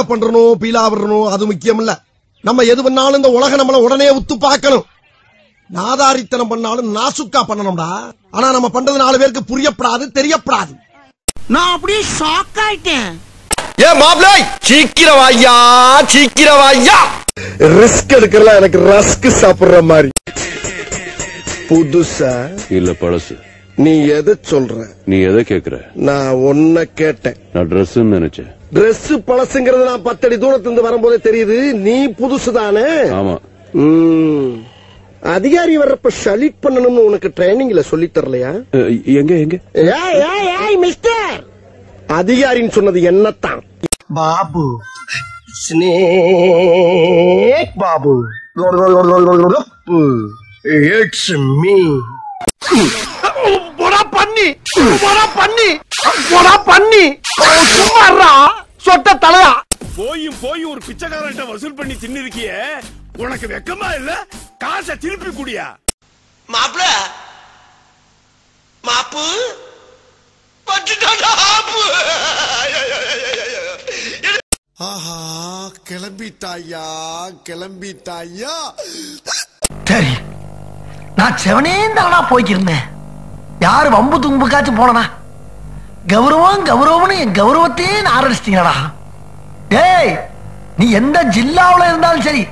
பண்றணும் பீலா விடணும் அது முக்கியம் இல்ல. நம்ம எது பண்ணாலும் இந்த உலக நம்மள உடனே உத்து பார்க்கணும். நாதாரித்தனம் பண்ணாலும் நாசுக்கா பண்ணணும்டா. ஆனா நம்ம பண்றது 4 பேருக்கு புரியப்படாது, தெரியப்படாது. நான் அப்படியே ஷாக் ஆயிட்டேன். ஏ மாப்ள சீக்கிரம் வாயா, சீக்கிரம் வாயா. ரிஸ்க் எடுக்கறல எனக்கு ரஸ்க் சாப்பிடுற மாதிரி. புதுசா இல்ல பழசு. நீ எதை சொல்ற? நீ எதை கேக்குற? நான் ஒன்ன கேட்டேன். நான் ட்ரெஸ் நினைச்சேன். ட்ரெஸ் பழசுங்கிறது நான் 10 அடி தூரத்துல இருந்து வரும்போதே தெரியுது. நீ புதுசுதானே? ஆமா. அதிகாரி வர்றப்ப ஷலிட் பண்ணணும்னு உனக்கு ட்ரைனிங்ல சொல்லி தரலையா? எங்க எங்க? மிஸ்டர் அதிகாரின்னு சொன்னது என்னத்தான்? Babu snake Babu. It's me. போடா பண்ணி, போடா பண்ணி, போடா பண்ணி. சும்மாறா சொட்ட தலையா. போய் ஒரு பிச்சைக்காரன்ட்ட வசூல் பண்ணி தின்னிருக்கியே, உனக்கு வெக்கமா இல்ல? காசை திருப்பி குடியா. மாப்ள மாப்பு பட்டுட்டாடா ஆப்பு. ஆஹா கிளம்பிட்டாயா, கிளம்பிட்டாயா. சரி, நான் செவனேந்தானா போய்க்கிருந்தேன். யாரு வம்பு தும்புக்காச்சும் போனா? கௌரவம் கௌரவம்னு என் கௌரவத்தையே ஆரம்பிச்சிட்டீங்களா? டேய், நீ எந்த ஜில்லாவுல இருந்தாலும் சரி,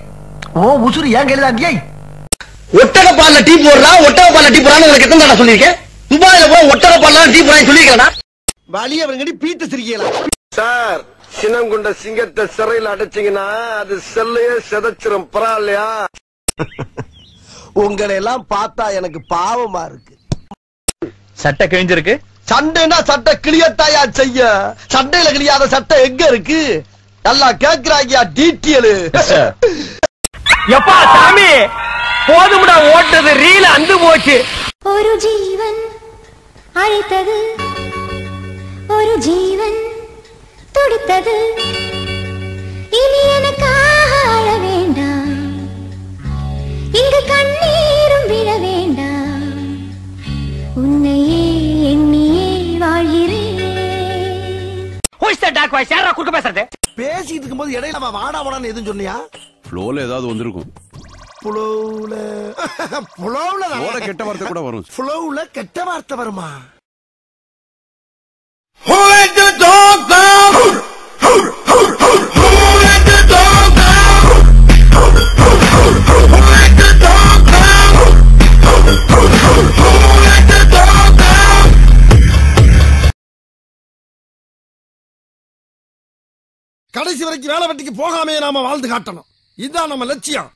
ஓ உசுறு ஏன் கையில தான். ஒட்டக பால்ல டீ போடுறா, ஒட்டக பால்ல டீ போறான்னு உனக்கு எத்தனை தடவை சொல்லியிருக்கேன்? துபாயில போய் ஒட்டக பால்ல டீ போறான்னு சொல்லியிருக்கா? வலிய அவங்கடி பீட்டு சிரிக்கலாம். சார், சினம் கொண்ட சிங்கத்தை சிறையில் அடைச்சிங்கன்னா அது செல்லையே செதச்சிரும். பரவாயில்லையா? உங்களை எல்லாம் பார்த்தா எனக்கு பாவமா இருக்கு. சட்டை கிழிஞ்சிருக்கு. சண்டைனா சட்டை கிளியத்தாயா செய்ய. சண்டையில கிளியாத சட்டை எங்க இருக்கு? நல்லா கேக்குறாங்க டீட்டெயில். எப்பா சாமி, போதும்டா ஓட்டது, ரீல அந்து போச்சு. ஒரு ஜீவன் அழைத்தது, ஒரு ஜீவன் துடித்தது. இனி எனக்காக அழ வேண்டாம், இங்கு கண்ணீரும் விழ வேண்டாம். உன்னையே எண்ணியே வாழ்கிறேன். பேசிட்டு இருக்கும்போது இடையில வாடா வாடான்னு எதுவும் சொன்னியா? ஃப்ளோல ஏதாவது வந்திருக்கும். புலவுல கெட்ட வார்த்தை கூட வரும். புலவுல கெட்ட வார்த்தை வருமா? கடைசி வரைக்கும் வேலை வெட்டிக்கு போகாமே நாம வாழ்ந்து காட்டணும். இதுதான் நம்ம லட்சியம்.